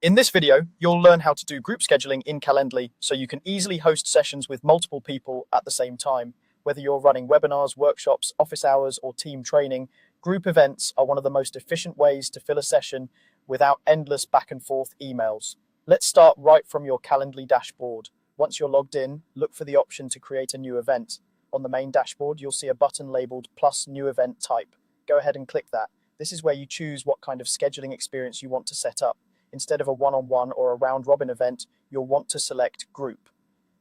In this video, you'll learn how to do group scheduling in Calendly so you can easily host sessions with multiple people at the same time. Whether you're running webinars, workshops, office hours, or team training, group events are one of the most efficient ways to fill a session without endless back and forth emails. Let's start right from your Calendly dashboard. Once you're logged in, look for the option to create a new event. On the main dashboard, you'll see a button labeled plus new event type. Go ahead and click that. This is where you choose what kind of scheduling experience you want to set up. Instead of a one-on-one or a round-robin event, you'll want to select Group.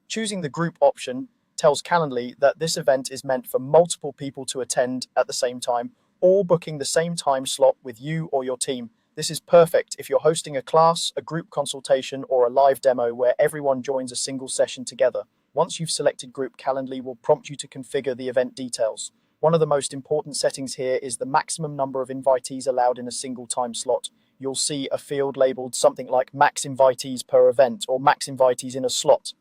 Choosing the Group option tells Calendly that this event is meant for multiple people to attend at the same time, all booking the same time slot with you or your team. This is perfect if you're hosting a class, a group consultation, or a live demo where everyone joins a single session together. Once you've selected Group, Calendly will prompt you to configure the event details. One of the most important settings here is the maximum number of invitees allowed in a single time slot. You'll see a field labeled something like max invitees per event or max invitees in a slot.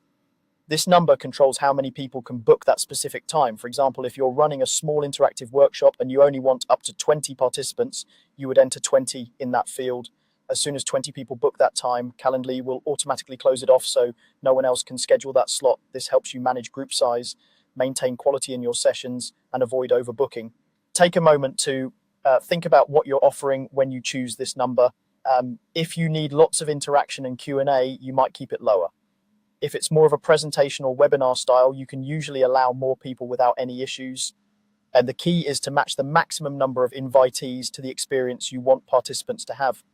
This number controls how many people can book that specific time. For example, if you're running a small interactive workshop and you only want up to 20 participants, you would enter 20 in that field. As soon as 20 people book that time, Calendly will automatically close it off so no one else can schedule that slot. This helps you manage group size, maintain quality in your sessions, and avoid overbooking. Take a moment to think about what you're offering when you choose this number. If you need lots of interaction and Q&A, you might keep it lower. If it's more of a presentation or webinar style, you can usually allow more people without any issues. And the key is to match the maximum number of invitees to the experience you want participants to have.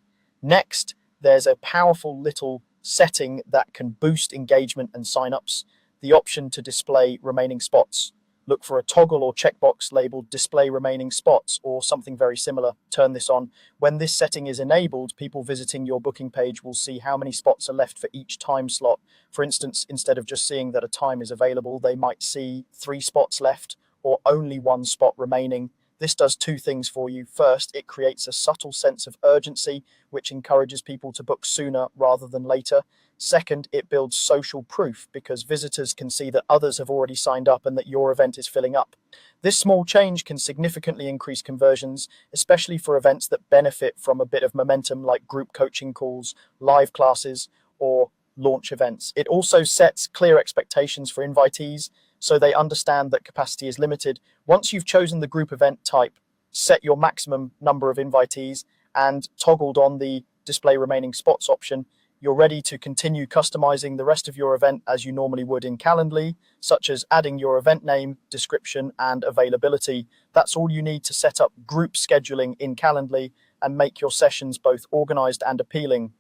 Next, there's a powerful little setting that can boost engagement and signups, the option to display remaining spots. Look for a toggle or checkbox labeled display remaining spots or something very similar. Turn this on. When this setting is enabled, people visiting your booking page will see how many spots are left for each time slot. For instance, instead of just seeing that a time is available, they might see 3 spots left or only 1 spot remaining. This does 2 things for you. First, it creates a subtle sense of urgency, which encourages people to book sooner rather than later. Second, it builds social proof because visitors can see that others have already signed up and that your event is filling up. This small change can significantly increase conversions, especially for events that benefit from a bit of momentum like group coaching calls, live classes, or launch events. It also sets clear expectations for invitees so they understand that capacity is limited. Once you've chosen the group event type, set your maximum number of invitees, and toggled on the display remaining spots option, you're ready to continue customizing the rest of your event as you normally would in Calendly, such as adding your event name, description, and availability. That's all you need to set up group scheduling in Calendly and make your sessions both organized and appealing.